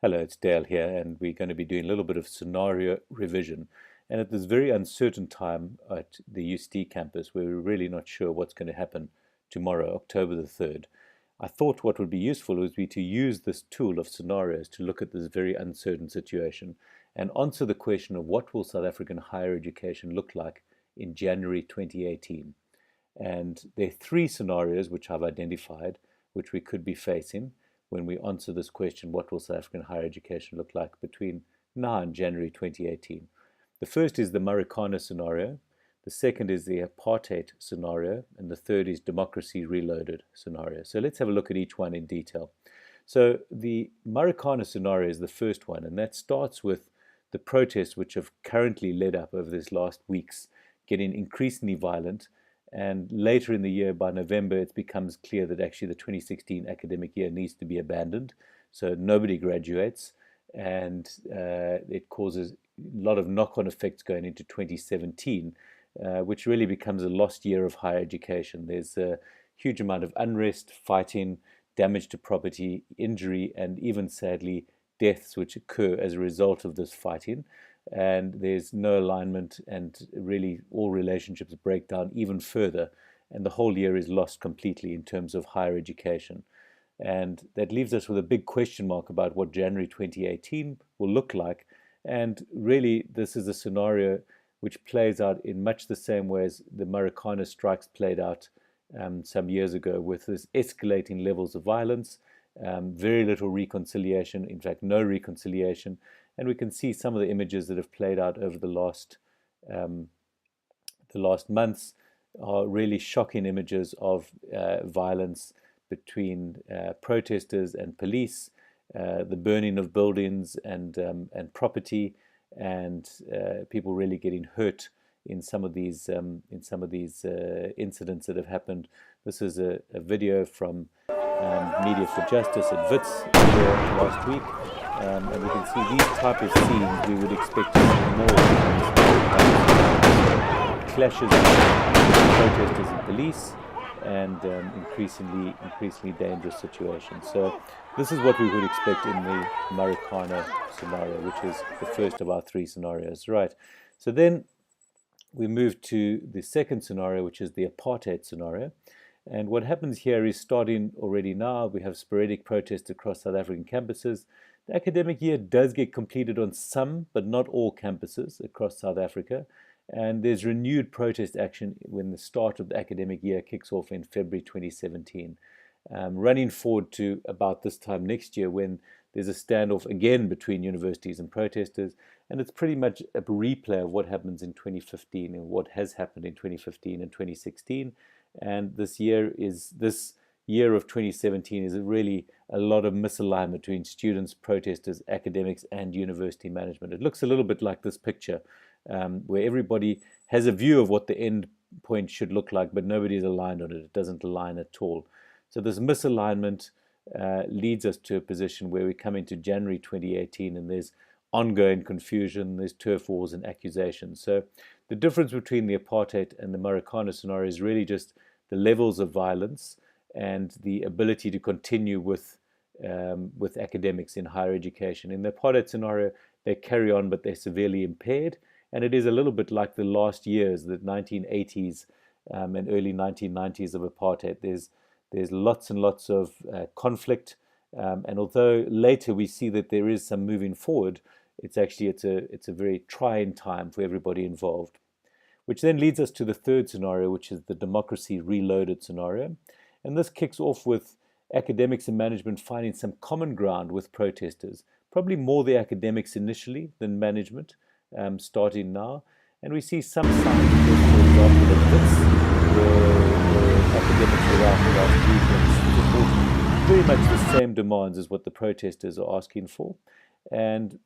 Hello, it's Dale here, and we're going to be doing a little bit of scenario revision. And at this very uncertain time at the UCT campus, where we're really not sure what's going to happen tomorrow, October the 3rd, I thought what would be useful would be to use this tool of scenarios to look at this very uncertain situation and answer the question of what will South African higher education look like in January 2018. And there are three scenarios which I've identified which we could be facing when we answer this question: what will South African higher education look like between now and January 2018? The first is the Marikana scenario, the second is the apartheid scenario, and the third is democracy reloaded scenario. So let's have a look at each one in detail. So the Marikana scenario is the first one, and that starts with the protests which have currently led up over these last weeks getting increasingly violent. And later in the year, by November, it becomes clear that actually the 2016 academic year needs to be abandoned. So nobody graduates, and it causes a lot of knock-on effects going into 2017, which really becomes a lost year of higher education. There's a huge amount of unrest, fighting, damage to property, injury, and even sadly, deaths which occur as a result of this fighting. And there's no alignment, and really all relationships break down even further, and the whole year is lost completely in terms of higher education. And that leaves us with a big question mark about what January 2018 will look like. And really, this is a scenario which plays out in much the same way as the Marikana strikes played out some years ago, with this escalating levels of violence, very little reconciliation, in fact, no reconciliation. And we can see some of the images that have played out over the last months are really shocking images of violence between protesters and police, the burning of buildings and property, and people really getting hurt in some of these incidents that have happened. This is a video from Media for Justice at Wits last week. And we can see these type of scenes we would expect to see more clashes between protesters and police, and increasingly dangerous situations. So this is what we would expect in the Marikana scenario, which is the first of our three scenarios. Right. So then we move to the second scenario, which is the apartheid scenario. And what happens here is, starting already now, we have sporadic protests across South African campuses. The academic year does get completed on some, but not all campuses across South Africa. And there's renewed protest action when the start of the academic year kicks off in February 2017, running forward to about this time next year, when there's a standoff again between universities and protesters. And it's pretty much a replay of what happens in 2015 and what has happened in 2015 and 2016. And this year of 2017 is really a lot of misalignment between students, protesters, academics, and university management. It looks a little bit like this picture, where everybody has a view of what the end point should look like, but nobody is aligned on it. It doesn't align at all. So this misalignment leads us to a position where we come into January 2018, and there's ongoing confusion, there's turf wars and accusations. So the difference between the apartheid and the Marikana scenario is really just the levels of violence and the ability to continue with academics in higher education. In the apartheid scenario, they carry on, but they're severely impaired. And it is a little bit like the last years, the 1980s and early 1990s of apartheid. There's lots and lots of conflict. And although later we see that there is some moving forward, it's a very trying time for everybody involved. Which then leads us to the third scenario, which is the democracy reloaded scenario. And this kicks off with academics and management finding some common ground with protesters, probably more the academics initially than management, starting now. And we see some signs, for example, of this, where academics are out last week and support very much the same demands as what the protesters are asking for. And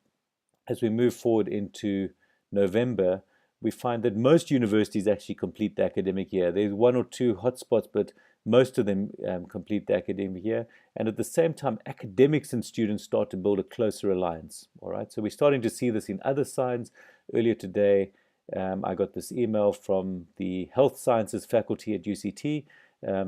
as we move forward into November, we find that most universities actually complete the academic year. There's one or two hotspots, but most of them complete the academic year. And at the same time, academics and students start to build a closer alliance. All right, so we're starting to see this in other science. Earlier today, I got this email from the health sciences faculty at UCT,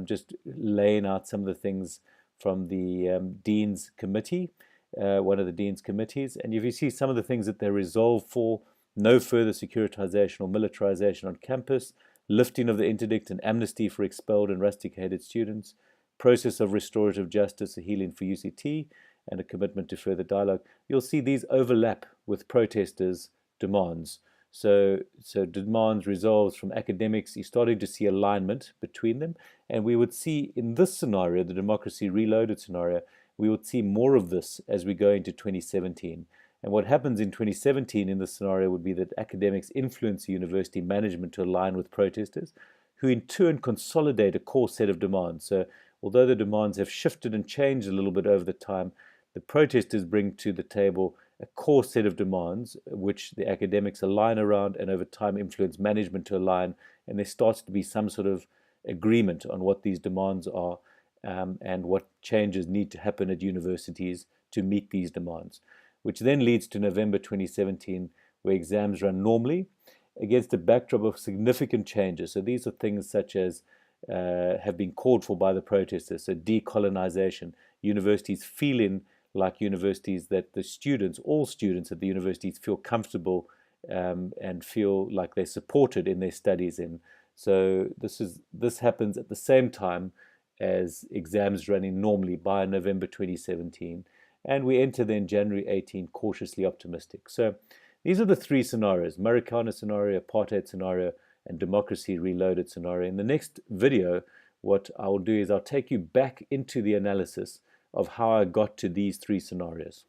just laying out some of the things from the Dean's Committee. one of the Dean's committees. And if you see some of the things that they resolved for: no further securitization or militarization on campus, lifting of the interdict and amnesty for expelled and rusticated students, process of restorative justice, a healing for UCT, and a commitment to further dialogue. You'll see these overlap with protesters' demands. So demands resolves from academics. You're starting to see alignment between them. And we would see in this scenario, the Democracy Reloaded scenario, we would see more of this as we go into 2017. And what happens in 2017 in this scenario would be that academics influence university management to align with protesters, who in turn consolidate a core set of demands. So although the demands have shifted and changed a little bit over the time, the protesters bring to the table a core set of demands which the academics align around, and over time influence management to align, and there starts to be some sort of agreement on what these demands are, and what changes need to happen at universities to meet these demands, which then leads to November 2017, where exams run normally against a backdrop of significant changes. So these are things such as have been called for by the protesters. So decolonization, universities feeling like universities that the students, all students at the universities, feel comfortable and feel like they're supported in their studies in. So this happens at the same time as exams running normally by November 2017. And we enter then January 18 cautiously optimistic. So these are the three scenarios: Marikana scenario, apartheid scenario, and Democracy Reloaded scenario. In the next video, what I'll do is I'll take you back into the analysis of how I got to these three scenarios.